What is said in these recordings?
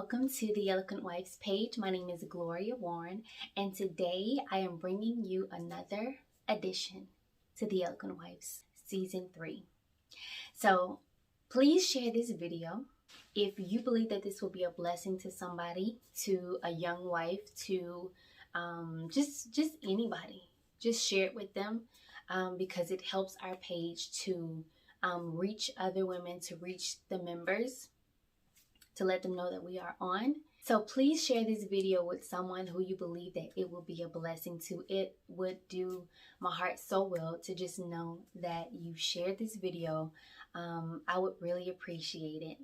welcome to the Eloquent Wife's page. My name is Gloria Warren, and today I am bringing you another addition to the Eloquent Wife's Season 3. So please share this video if you believe that this will be a blessing to somebody, to a young wife, to just anybody. Just share it with them because it helps our page to reach other women, to reach the members, to let them know that we are on. So please share this video with someone who you believe that it will be a blessing to. It would do my heart so well to just know that you shared this video. I would really appreciate it.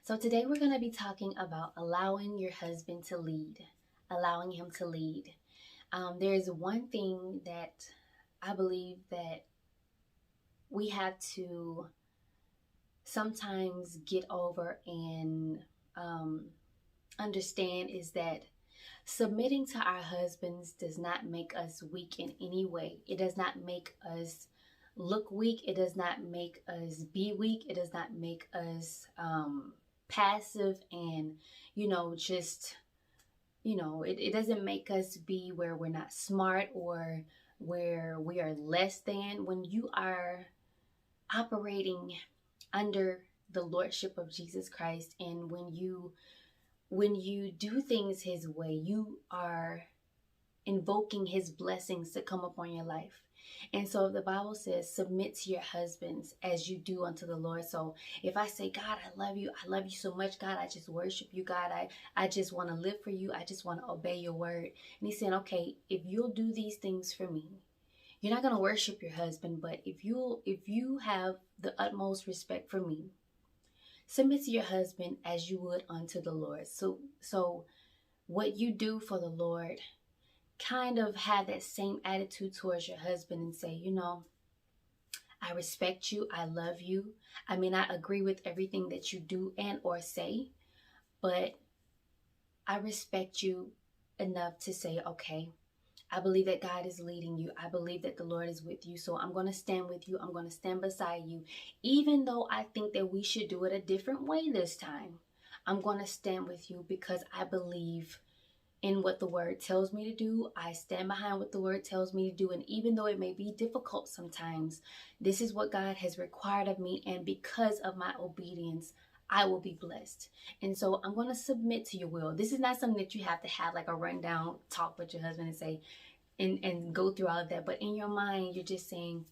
So today we're going to be talking about allowing your husband to lead, allowing him to lead. There's one thing that I believe that we have to sometimes get over and understand is that submitting to our husbands does not make us weak in any way. It does not make us look weak. It does not make us be weak. It does not make us passive and, it doesn't make us be where we're not smart or where we are less than. When you are operating under the lordship of Jesus Christ, and when you do things his way, you are invoking his blessings to come upon your life. And so the Bible says, submit to your husbands as you do unto the Lord. So if I say, God, I love you so much, God, I just worship you, God, I just want to live for you, I just want to obey your word. And he's saying, okay, if you'll do these things for me, you're not going to worship your husband, but if you have the utmost respect for me, submit to your husband as you would unto the Lord. So what you do for the Lord, kind of have that same attitude towards your husband and say, I respect you, I love you. I may not agree with everything that you do and or say, but I respect you enough to say, okay, I believe that God is leading you. I believe that the Lord is with you. So I'm going to stand with you. I'm going to stand beside you. Even though I think that we should do it a different way this time, I'm going to stand with you because I believe in what the word tells me to do. I stand behind what the word tells me to do. And even though it may be difficult sometimes, this is what God has required of me. And because of my obedience, I will be blessed. And so I'm going to submit to your will. This is not something that you have to have like a rundown talk with your husband and say, and go through all of that. But in your mind, you're just saying,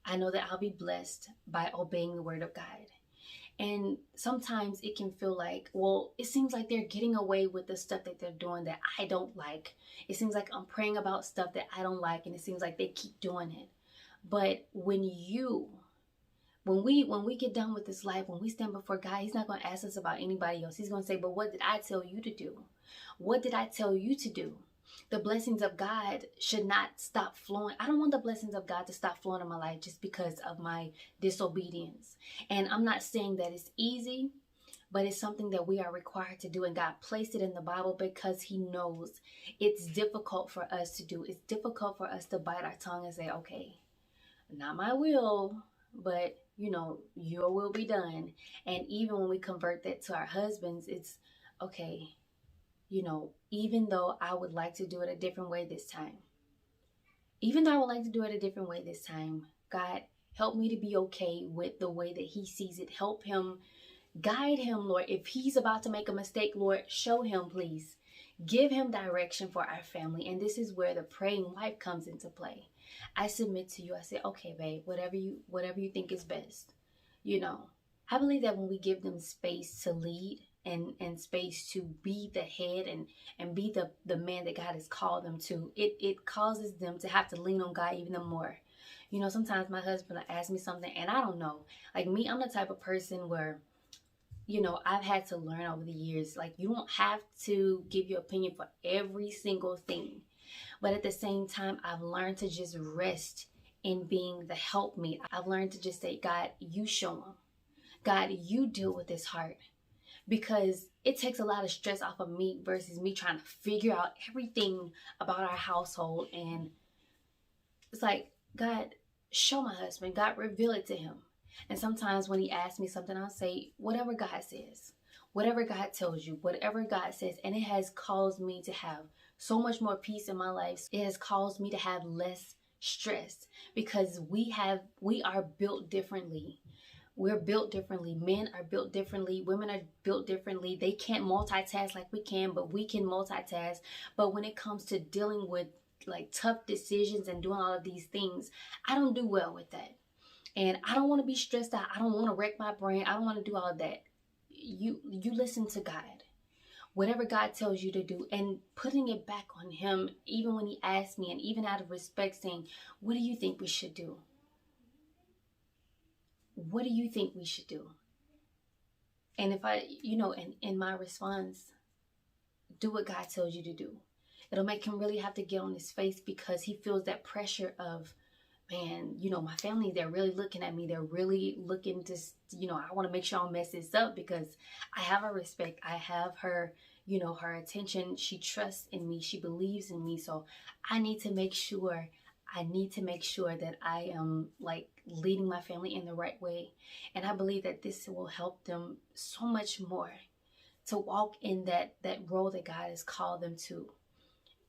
I know that I'll be blessed by obeying the word of God. And sometimes it can feel like, well, it seems like they're getting away with the stuff that they're doing that I don't like. It seems like I'm praying about stuff that I don't like, and it seems like they keep doing it. But when we get done with this life, when we stand before God, he's not going to ask us about anybody else. He's going to say, but what did I tell you to do? What did I tell you to do? The blessings of God should not stop flowing. I don't want the blessings of God to stop flowing in my life just because of my disobedience. And I'm not saying that it's easy, but it's something that we are required to do. And God placed it in the Bible because he knows it's difficult for us to do. It's difficult for us to bite our tongue and say, okay, not my will, but your will be done. And even when we convert that to our husbands, it's okay. Even though I would like to do it a different way this time, God, help me to be okay with the way that he sees it. Help him, guide him, Lord. If he's about to make a mistake, Lord, show him, please. Give him direction for our family. And this is where the praying wife comes into play. I submit to you. I say, okay, babe, whatever you think is best. I believe that when we give them space to lead, and space to be the head and be the man that God has called them to, it causes them to have to lean on God even more. Sometimes my husband will ask me something and I don't know. Like me, I'm the type of person where, I've had to learn over the years, like you don't have to give your opinion for every single thing. But at the same time, I've learned to just rest in being the helpmeet. I've learned to just say, God, you show him. God, you deal with his heart. Because it takes a lot of stress off of me versus me trying to figure out everything about our household and It's like, God, show my husband. God, reveal it to him. And sometimes when he asks me something, I'll say, whatever God says, whatever God tells you, whatever God says. And it has caused me to have so much more peace in my life. It has caused me to have less stress, because we are built differently. We're built differently. Men are built differently. Women are built differently. They can't multitask like we can, but we can multitask. But when it comes to dealing with like tough decisions and doing all of these things, I don't do well with that. And I don't want to be stressed out. I don't want to wreck my brain. I don't want to do all of that. You listen to God. Whatever God tells you to do, and putting it back on him, even when he asks me, and even out of respect, saying, what do you think we should do? What do you think we should do? And if I, in my response, do what God tells you to do. It'll make him really have to get on his face, because he feels that pressure of, man, my family, they're really looking at me. They're really looking to, I want to make sure I don't mess this up, because I have her respect. I have her, her attention. She trusts in me. She believes in me. So I need to make sure that I am like leading my family in the right way. And I believe that this will help them so much more to walk in that role that God has called them to.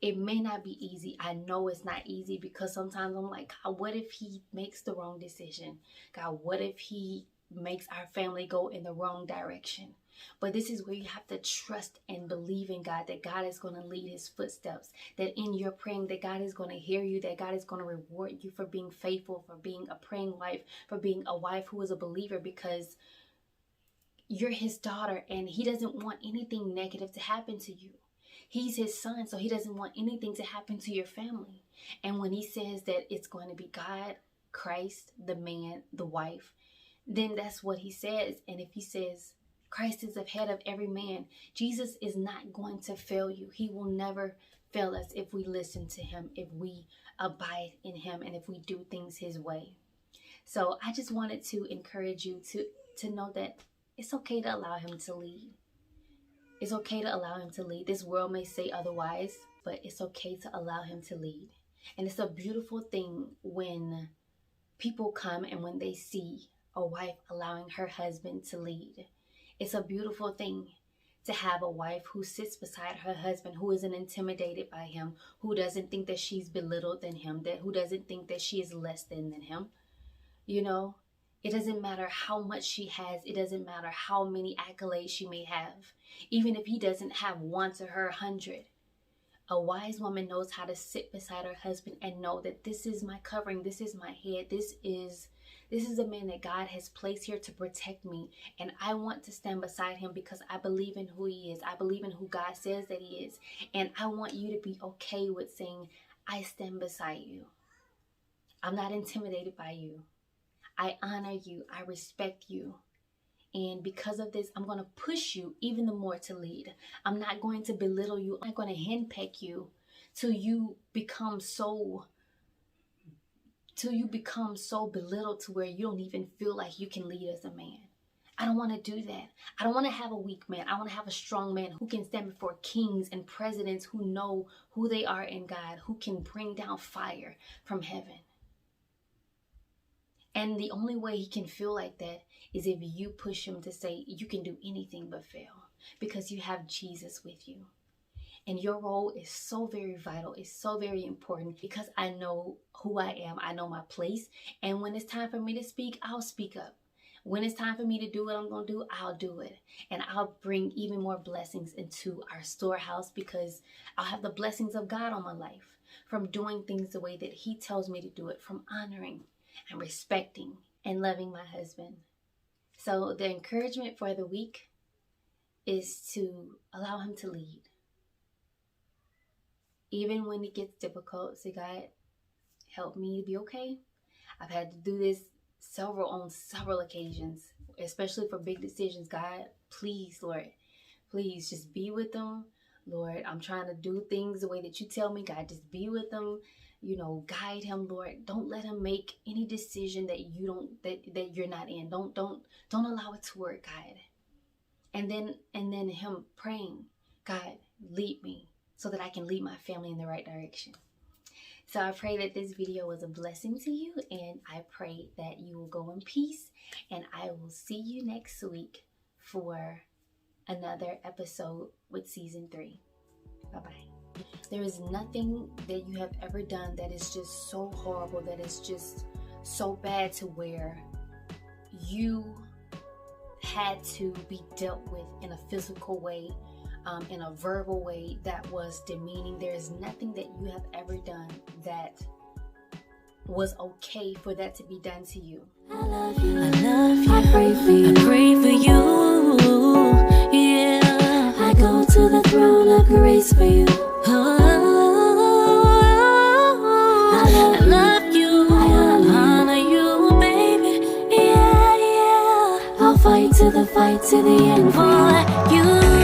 It may not be easy. I know it's not easy, because sometimes I'm like, God, what if he makes the wrong decision? God, what if he makes our family go in the wrong direction? But this is where you have to trust and believe in God, that God is going to lead his footsteps, that in your praying, that God is going to hear you, that God is going to reward you for being faithful, for being a praying wife, for being a wife who is a believer, because you're his daughter and he doesn't want anything negative to happen to you. He's his son, so he doesn't want anything to happen to your family. And when he says that it's going to be God, Christ, the man, the wife, then that's what he says. And if he says Christ is the head of every man, Jesus is not going to fail you. He will never fail us if we listen to him, if we abide in him, and if we do things his way. So I just wanted to encourage you to know that it's okay to allow him to lead. It's okay to allow him to lead. This world may say otherwise, but it's okay to allow him to lead. And it's a beautiful thing when people come and when they see a wife allowing her husband to lead. It's a beautiful thing to have a wife who sits beside her husband, who isn't intimidated by him, who doesn't think that she's belittled than him, who doesn't think that she is less than him. It doesn't matter how much she has. It doesn't matter how many accolades she may have. Even if he doesn't have one to her 100. A wise woman knows how to sit beside her husband and know that this is my covering. This is my head. This is a man that God has placed here to protect me. And I want to stand beside him because I believe in who he is. I believe in who God says that he is. And I want you to be okay with saying, I stand beside you. I'm not intimidated by you. I honor you. I respect you. And because of this, I'm going to push you even the more to lead. I'm not going to belittle you. I'm not going to henpeck you till you become so belittled to where you don't even feel like you can lead as a man. I don't want to do that. I don't want to have a weak man. I want to have a strong man who can stand before kings and presidents who know who they are in God, who can bring down fire from heaven. And the only way he can feel like that is if you push him to say you can do anything but fail, because you have Jesus with you. And your role is so very vital. It's so very important, because I know who I am. I know my place. And when it's time for me to speak, I'll speak up. When it's time for me to do what I'm going to do, I'll do it. And I'll bring even more blessings into our storehouse, because I'll have the blessings of God on my life from doing things the way that he tells me to do it, from honoring and respecting and loving my husband. So the encouragement for the week is to allow him to lead. Even when it gets difficult, say, God, help me to be okay. I've had to do this on several occasions, especially for big decisions. God, please, Lord, please just be with them. Lord, I'm trying to do things the way that you tell me. God, just be with them. Guide him, Lord. Don't let him make any decision that you're not in. Don't allow it to work, God. And then him praying, God, lead me so that I can lead my family in the right direction. So I pray that this video was a blessing to you, and I pray that you will go in peace, and I will see you next week for another episode with season 3. Bye-bye. There is nothing that you have ever done that is just so horrible, that is just so bad to where you had to be dealt with in a physical way, in a verbal way that was demeaning. There is nothing that you have ever done that was okay for that to be done to you. I love you. I love you. I pray for you. I pray for you. Yeah. I go to the throne of grace for you. I love you. I honor you, baby. Yeah, yeah. I'll fight to the end for you.